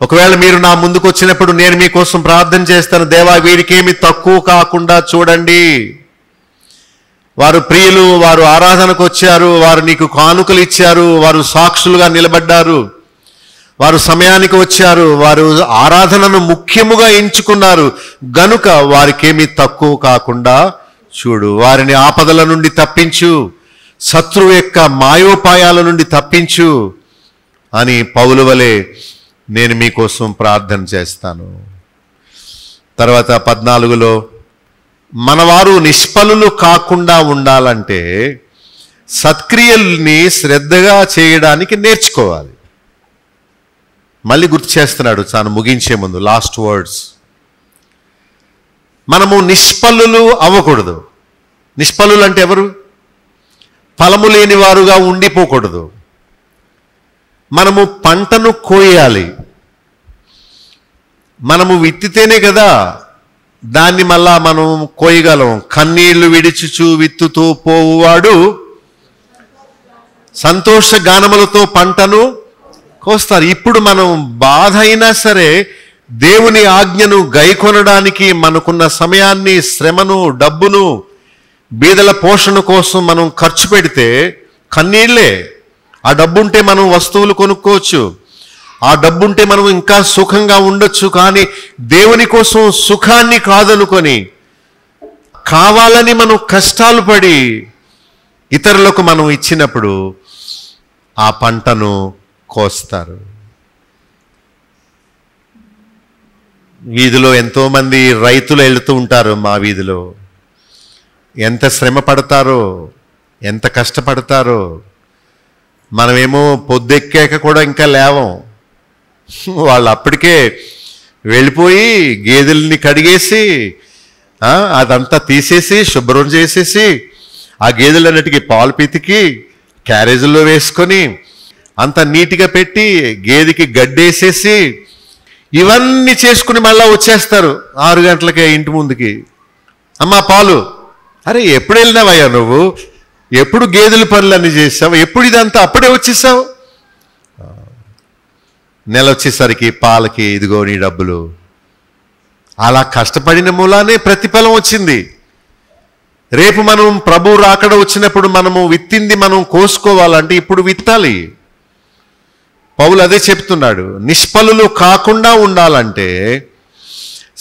ఒకవేళ మీరు నా ముందుకు వచ్చినప్పుడు నేను మీకోసం ప్రార్థన చేస్తాను, దేవా వీరికేమీ తక్కువ కాకుండా చూడండి. వారు ప్రియులు, వారు ఆరాధనకు వచ్చారు, వారు నీకు కానుకలు ఇచ్చారు, వారు సాక్షులుగా నిలబడ్డారు, వారు సమయానికి వచ్చారు, వారు ఆరాధనను ముఖ్యముగా ఎంచుకున్నారు గనుక వారికేమీ తక్కువ కాకుండా చూడు. వారిని ఆపదల నుండి తప్పించు, శత్రువు యొక్క మాయోపాయాల నుండి తప్పించు అని పౌలు వలె నేను మీకోసం ప్రార్థన చేస్తాను. తర్వాత 14లో మనవారు నిష్ఫలులు కాకుండా ఉండాలంటే సత్క్రియల్ని శ్రద్ధగా చేయడానికి నేర్చుకోవాలి. మళ్ళీ గుర్తు చేస్తున్నాడు తాను ముగించే ముందు, లాస్ట్ వర్డ్స్. మనము నిష్ఫలులు అవ్వకూడదు. నిష్ఫలులు అంటే ఎవరు? ఫలము లేని వారుగా ఉండిపోకూడదు. మనము పంటను కోయాలి. మనము విత్తితేనే కదా దాన్ని మళ్ళా మనం కోయగలం. కన్నీళ్లు విడిచుచు విత్తుతూ పోవువాడు సంతోష గానములతో పంటను కోస్తారు. ఇప్పుడు మనం బాధ అయినా సరే దేవుని ఆజ్ఞను గైకొనడానికి మనకున్న సమయాన్ని, శ్రమను, డబ్బును బీదల పోషణ కోసం మనం ఖర్చు పెడితే కన్నీళ్లే. ఆ డబ్బుంటే మనం వస్తువులు కొనుక్కోవచ్చు, ఆ డబ్బుంటే మనం ఇంకా సుఖంగా ఉండొచ్చు. కానీ దేవుని కోసం సుఖాన్ని కాదనుకొని కావాలని మనం కష్టాలు పడి ఇతరులకు మనం ఇచ్చినప్పుడు ఆ పంటను కోస్తారు. వీధిలో ఎంతోమంది రైతులు వెళుతూ ఉంటారు. మా వీధిలో ఎంత శ్రమ పడతారో, ఎంత కష్టపడతారో. మనమేమో పొద్దెక్కాక కూడా ఇంకా లేవం. వాళ్ళు అప్పటికే వెళ్ళిపోయి గేదెల్ని కడిగేసి అదంతా తీసేసి శుభ్రం చేసేసి ఆ గేదెలన్నిటికీ పాలు పితికి క్యారేజీల్లో వేసుకొని అంత నీట్గా పెట్టి గేదెకి గడ్డేసేసి ఇవన్నీ చేసుకుని మళ్ళీ వచ్చేస్తారు 6 గంటలకే ఇంటి ముందుకి. అమ్మా పాలు. అరే ఎప్పుడు వెళ్ళినావయ్యా నువ్వు? ఎప్పుడు గేదెల పనులన్నీ చేసావు? ఎప్పుడు ఇదంతా అప్పుడే వచ్చేసావు? నెల వచ్చేసరికి పాలకి ఇదిగో నీ డబ్బులు. అలా కష్టపడిన మూలానే ప్రతిఫలం వచ్చింది. రేపు మనం ప్రభు రాకడ వచ్చినప్పుడు మనము విత్తింది మనం కోసుకోవాలంటే ఇప్పుడు విత్తాలి. పౌలు అదే చెప్తున్నాడు. నిష్ఫలులు కాకుండా ఉండాలంటే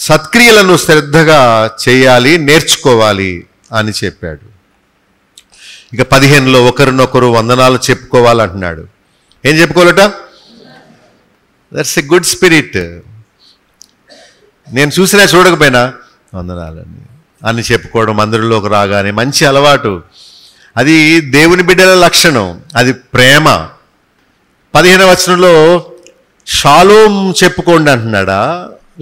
సత్క్రియలను శ్రద్ధగా చేయాలి, నేర్చుకోవాలి అని చెప్పాడు. ఇక 15లో ఒకరినొకరు వందనాలు చెప్పుకోవాలంటున్నాడు. ఏం చెప్పుకోవాలట? That's a good spirit. నేను చూసినా చూడకపోయినా వందనాలని అని చెప్పుకోవడం మందిరంలోకి రాగానే మంచి అలవాటు. అది దేవుని బిడ్డల లక్షణం, అది ప్రేమ. 15వ వచనంలో షాలోమ్ చెప్పుకోండి అంటున్నాడా,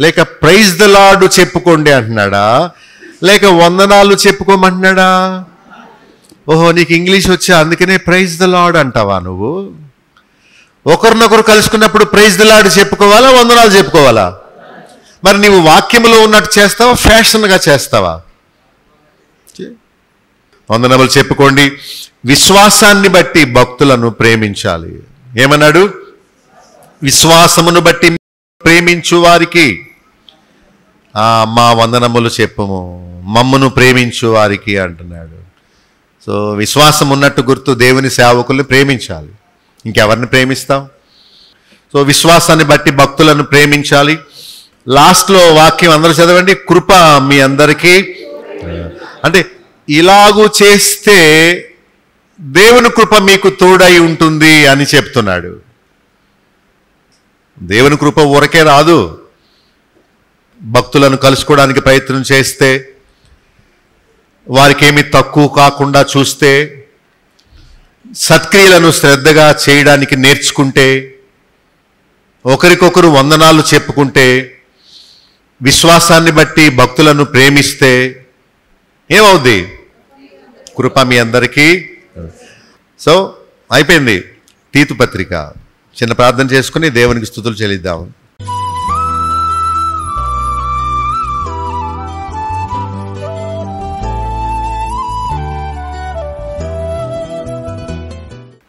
లేక ప్రైజ్ ద లార్డ్ చెప్పుకోండి అంటున్నాడా, లేక వందనాలు చెప్పుకోమంటున్నాడా? ఓహో, నీకు ఇంగ్లీష్ వచ్చా అందుకనే ప్రైజ్ ద లార్డ్ అంటావా నువ్వు? ఒకరినొకరు కలుసుకున్నప్పుడు ప్రైజ్ ద లార్డ్ చెప్పుకోవాలా, వందనాలు చెప్పుకోవాలా? మరి నీవు వాక్యంలో ఉన్నట్టు చేస్తావా, ఫ్యాషన్గా చేస్తావా? వందనములు చెప్పుకోండి. విశ్వాసాన్ని బట్టి భక్తులను ప్రేమించాలి. ఏమన్నాడు? విశ్వాసమును బట్టి ప్రేమించు వారికి మా వందనములు చెప్పుము, మమ్మను ప్రేమించు వారికి అంటున్నాడు. సో విశ్వాసం ఉన్నట్టు గుర్తు దేవుని సేవకుల్ని ప్రేమించాలి. ఇంకెవరిని ప్రేమిస్తాం? సో విశ్వాసాన్ని బట్టి భక్తులను ప్రేమించాలి. లాస్ట్లో వాక్యం అందరూ చదవండి. కృప మీ అందరికీ. అంటే ఇలాగూ చేస్తే దేవుని కృప మీకు తోడై ఉంటుంది అని చెప్తున్నాడు. దేవుని కృప ఊరకే రాదు. భక్తులను కలుసుకోవడానికి ప్రయత్నం చేస్తే, వారికి ఏమి తక్కువ కాకుండా చూస్తే, సత్క్రియలను శ్రద్ధగా చేయడానికి నేర్చుకుంటే, ఒకరికొకరు వందనాలు చెప్పుకుంటే, విశ్వాసాన్ని బట్టి భక్తులను ప్రేమిస్తే ఏమవుద్ది? కృప మీ అందరికీ. సో అయిపోయింది తీతు పత్రిక. చిన్న ప్రార్థన చేసుకుని దేవునికి స్తుతులు చెల్లిద్దాం.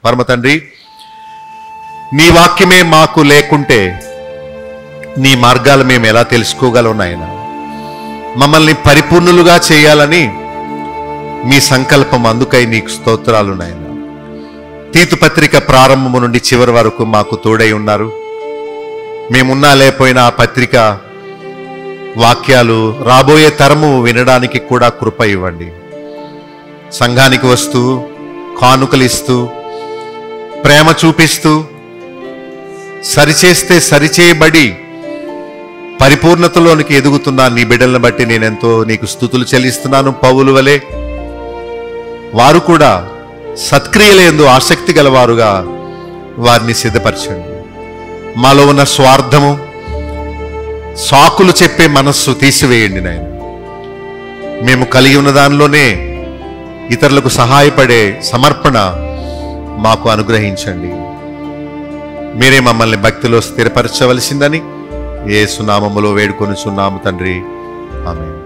పరమ తండ్రి, నీ వాక్యమే మాకు లేకుంటే నీ మార్గాలు మేము ఎలా తెలుసుకోగలం నాయన? మమ్మల్ని పరిపూర్ణులుగా చేయాలని మీ సంకల్పం, అందుకై నీకు స్తోత్రాలు నాయన. తీతు పత్రిక ప్రారంభము నుండి చివరి వరకు మాకు తోడై ఉన్నారు. మేమున్నా లేకపోయినా ఆ పత్రిక వాక్యాలు రాబోయే తరము వినడానికి కూడా కృప ఇవ్వండి. సంఘానికి వస్తూ కానుకలు ఇస్తూ ప్రేమ చూపిస్తూ సరిచేస్తే సరిచేయబడి పరిపూర్ణతలోనికి ఎదుగుతున్నా నీ బిడ్డలను బట్టి నేనెంతో నీకు స్తుతులు చెల్లిస్తున్నాను. పౌలు వలె వారు కూడా సత్క్రియలందు ఆసక్తి గలవారుగా వారిని సిద్ధపరచండి. మాలో ఉన్న స్వార్థము, సాకులు చెప్పే మనస్సు తీసివేయండి నాయన. మేము కలిగి ఉన్న దానిలోనే ఇతరులకు సహాయపడే సమర్పణ మాకు అనుగ్రహించండి. మీరే మమ్మల్ని భక్తిలో స్థిరపరచవలసిందని యేసు నామములో వేడుకొనుచున్నాము తండ్రి. ఆమేన్.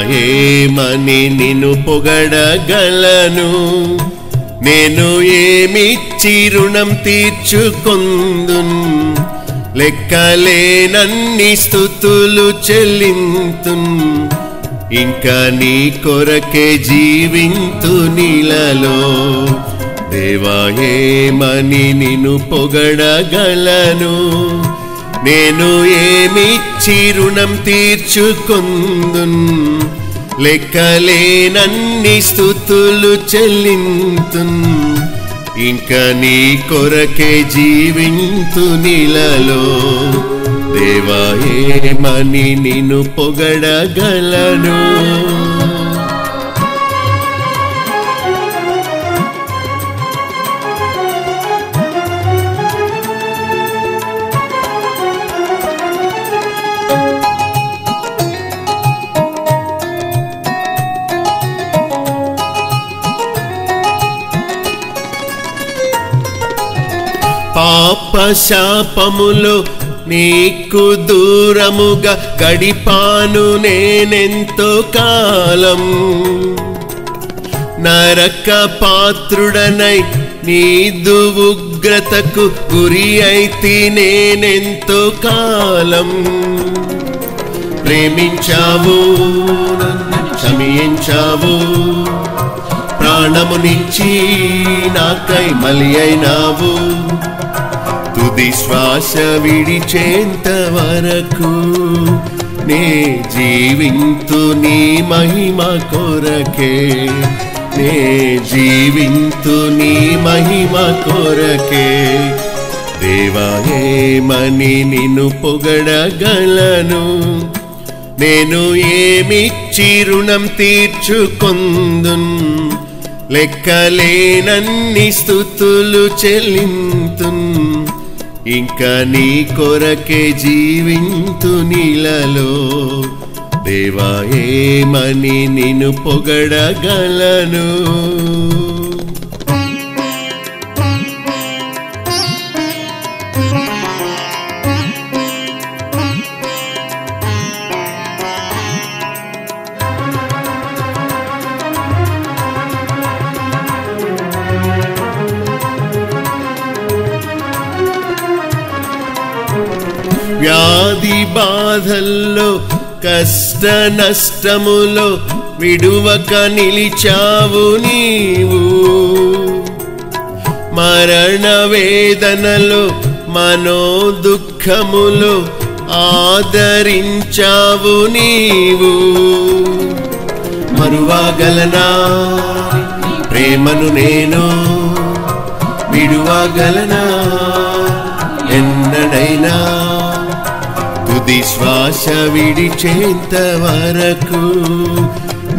ఏమని నిన్ను పొగడగలను? నేను ఏమిచ్చి రుణం తీర్చుకొందున్? లెక్కలేనన్ని స్తుతులు చెల్లింతున్. ఇంకా నీ కొరకే జీవింతు నీలలో. దేవా ఏమని నిన్ను పొగడగలను? నేను ఏమిచ్చి రుణం తీర్చుకొందున్, లెక్కలేనన్ని స్తుతులు చెల్లింతున్. ఇంకా నీ కొరకే జీవింతు నీలలో, దేవా ఏమని నిన్ను పొగడగలను. పాప శాపములో నీకు దూరముగా గడిపాను నేనెంతో కాలం. నరక పాత్రుడనై నీదు ఉగ్రతకు గురి అయితే నేనెంతో కాలం. ప్రేమించావు, క్షమించావు, ప్రాణమునిచ్చి నాకై బలి అయినావు. తుది శ్వాస విడిచేంత వరకు నే జీవింతు నీ మహిమ కొరకే, నే జీవింతు నీ మహిమ కొరకే. దేవా ఏమని నిన్ను పొగడగలను, నేను ఏమిచ్చి రుణం తీర్చుకొందున్, లెక్కలేనన్ని స్తుతులు చెల్లింతున్. ఇంకా నీ కొరకే జీవింతు నీలలో, దేవా ఏమని నిన్ను పొగడగలను. వ్యాధి బాధల్లో కష్ట నష్టములో విడువక నిలిచావు నీవు. మరణ వేదనలో మనో దుఃఖములో ఆదరించావు నీవు. మరువగలనా ప్రేమను నేను, విడువగలనా ఎన్నడైనా. తుది శ్వాస విడిచేంత వరకు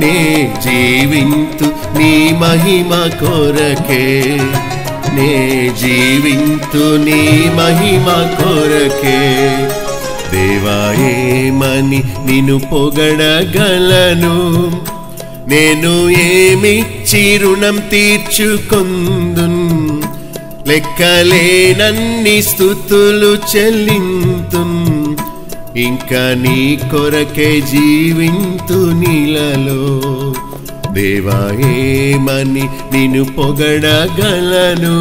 నే జీవింతు నీ మహిమ కొరకే, నే జీవింతు నీ మహిమ కొరకే. దేవా ఏమని నిన్ను పొగడగలను, నేను ఏమిచ్చి రుణం తీర్చుకొందున్, లెక్కలేనన్ని స్తుతులు చెల్లింతున్. ఇంకా నీ కొరకే జీవింతు నీలలో, దేవా ఏమని నిన్ను పొగడగలను.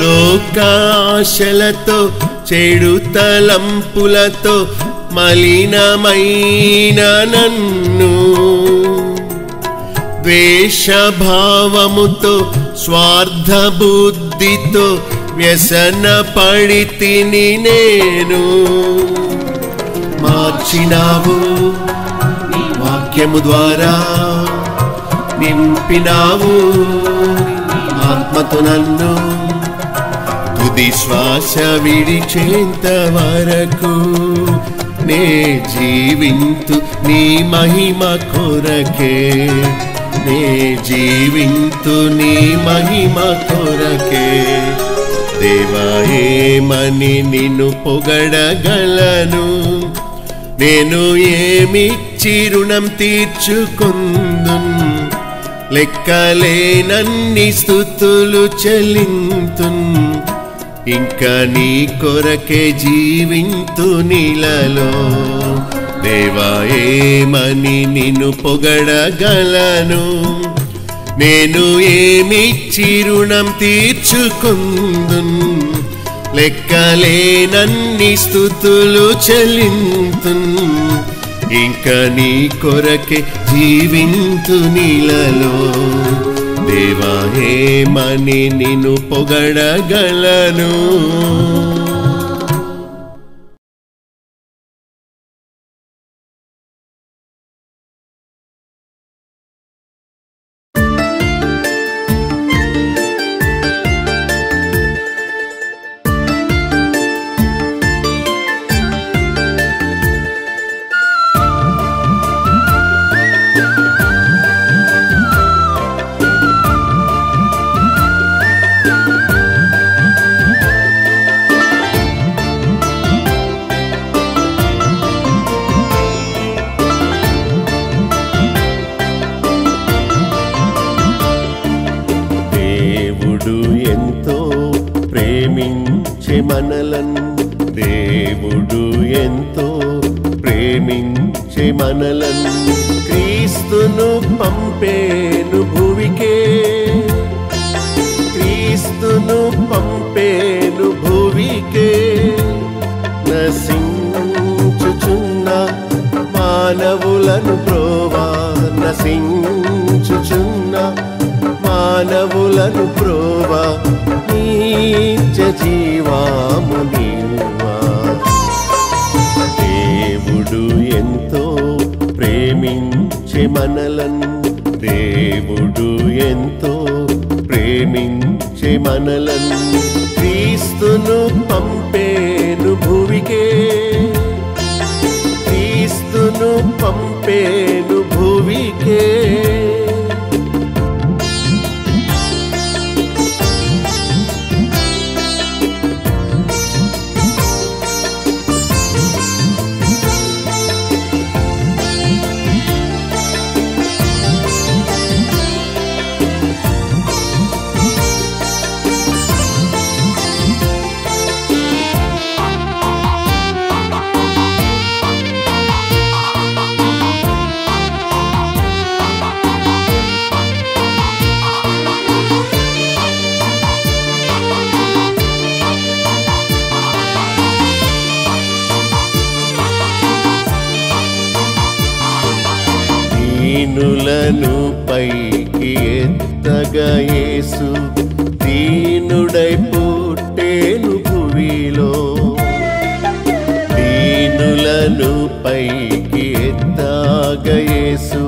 లోకాశలతో చెడు తలంపులతో మలినమైన నన్ను, ద్వేషభావముతో స్వార్థ బుద్ధితో వ్యసన పడితిని నేను. మార్చినావు నీ వాక్యము ద్వారా, నింపినావు ఆత్మతో నన్ను. తుది శ్వాస విడిచేంత వరకు నే జీవింతు నీ మహిమ కొరకే, నే జీవింతు నీ మహిమ కొరకే. దేవా ఏమని నిన్ను పొగడగలను, నేను ఏమిచ్చి రుణం తీర్చుకొందున్, లెక్కలేనన్ని స్తుతులు చెల్లింతున్. ఇంకా నీ కొరకే జీవింతు నీలలో, దేవా ఏమని నిన్ను పొగడగలను, నేను ఏమిచ్చి రుణం తీర్చుకుందున్, లెక్కలేనన్ని స్తుతులు చెల్లింతున్. ఇంకా నీ కొరకే జీవింతు నీలలో, దేవా ఏమని నిన్ను పొగడగలను. దేవుడు ఎంతో ప్రేమించే మనలన్, క్రీస్తును పంపేను భువికే, క్రీస్తును పంపేను భువికే. నశించుచున్న మానవులను బ్రోవా, నశించుచున్న మానవులను బ్రోవా, నిత్య జీవాము నీవా. దేవుడు ఎంతో ప్రేమించే మనలన్, దేవుడు ఎంతో ప్రేమించే మనలన్, క్రీస్తును పంపేను భువికే, క్రీస్తును పంపేను భువికే. దీనులను పైకి ఎత్తగా యేసు, దీనుడై పుట్టేను భువిలో. దీనులను పైకి ఎత్తగా యేసు,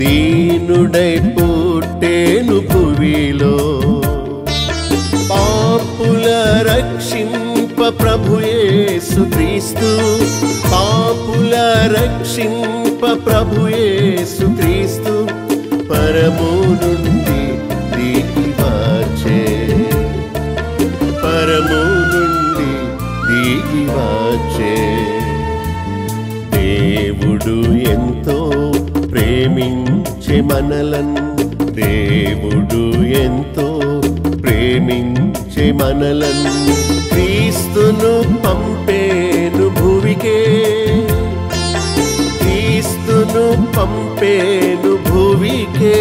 దీనుడై పుట్టేను భువిలో. పాపుల రక్షింప ప్రభు యేసు క్రీస్తు, పాపుల రక్షింప ప్రభు యేసు క్రీస్తు, పరము నుండి దిగి వచ్చే, పరము నుండి దిగి వచ్చే. దేవుడు ఎంతో ప్రేమించే మనలన్, దేవుడు ఎంతో ప్రేమించే మనలన్, క్రీస్తును పంపేను భువికే, క్రీస్తును పంపేను భువికే.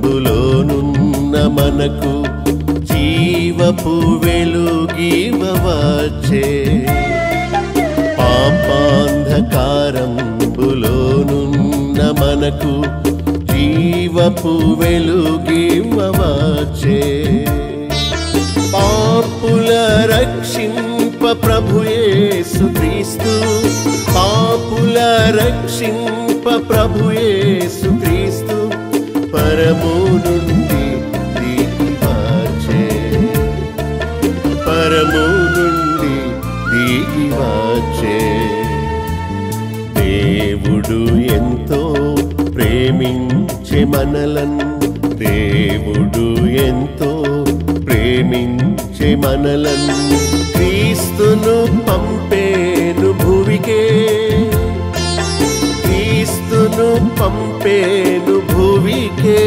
పాపాంధకారంబులోనున్న మనకు జీవపు వెలుగివవచ్చే, పాపాంధకారంబులోనున్న మనకు జీవపు వెలుగివవచ్చే. పాపుల రక్షింప ప్రభు యేసు క్రీస్తు, పాపుల రక్షింప ప్రభు యేసు క్రీస్తు, పరము నుండి దిగి వచ్చే, పరము నుండి దిగి వచ్చే. మనలను దేవుడు ఎంతో ప్రేమించే మనలను క్రీస్తును పంపేను భూమికే క్రీస్తును పంపేను భూమికే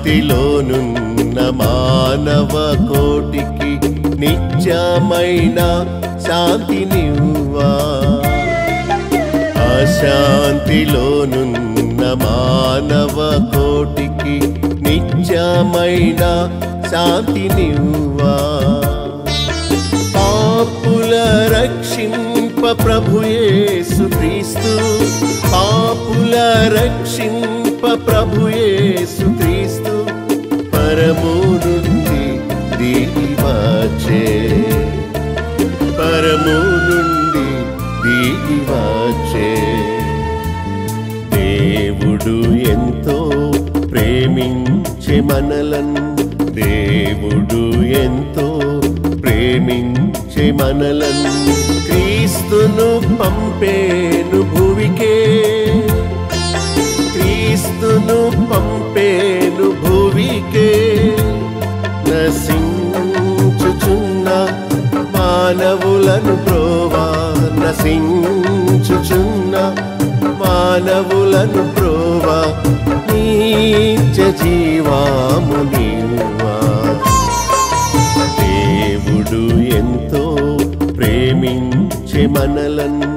శాంతిలోనున్న మానవ కోటికి నిత్యమైన శాంతినివ్వా అశాంతిలోనున్న మానవ కోటికి నిత్యమైన శాంతినివ్వా పాపుల రక్షింప ప్రభు యేసు క్రీస్తు పాపుల రక్షింప ప్రభు యేసు క్రీస్తు పరము నుండి దిగి వచ్చే పరము నుండి దిగి వచ్చే దేవుడు ఎంతో ప్రేమించే మనలను దేవుడు ఎంతో ప్రేమించే మనలను క్రీస్తును పంపేను భూమికే క్రీస్తును పంపేను భూమికే నశించుచున్న మానవులను ప్రోవా నశించుచున్న మానవులను ప్రోవా నిత్య జీవాము నీవా దేవుడు ఎంతో ప్రేమించే మనలను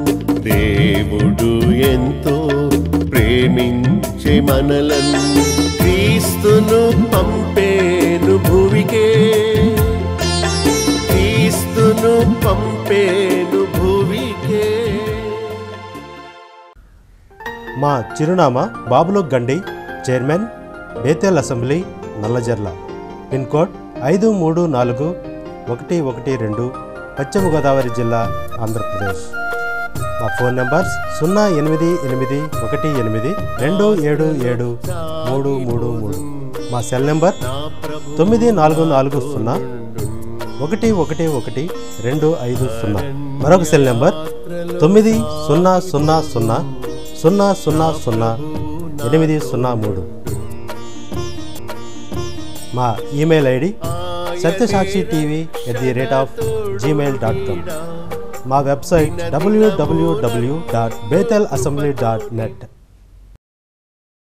దేవుడు ఎంతో ప్రేమించే మనలను క్రీస్తును పంపేను భూమికే క్రీస్తును పంపేను భూమికే మా చిరునామా బాబులో గండి chairman Bethel assembly Nallajerla pin code 534112 పశ్చిమ గోదావరి జిల్లా ఆంధ్రప్రదేశ్ మా ఫోన్ నంబర్స్ 088112773333 మా సెల్ నెంబర్ 9440111250 మరొక సెల్ నెంబర్ 9000000803 మా ఈమెయిల్ ఐడి satyasakshi.tv@gmail.com మా వెబ్సైట్ www.betelassembly.net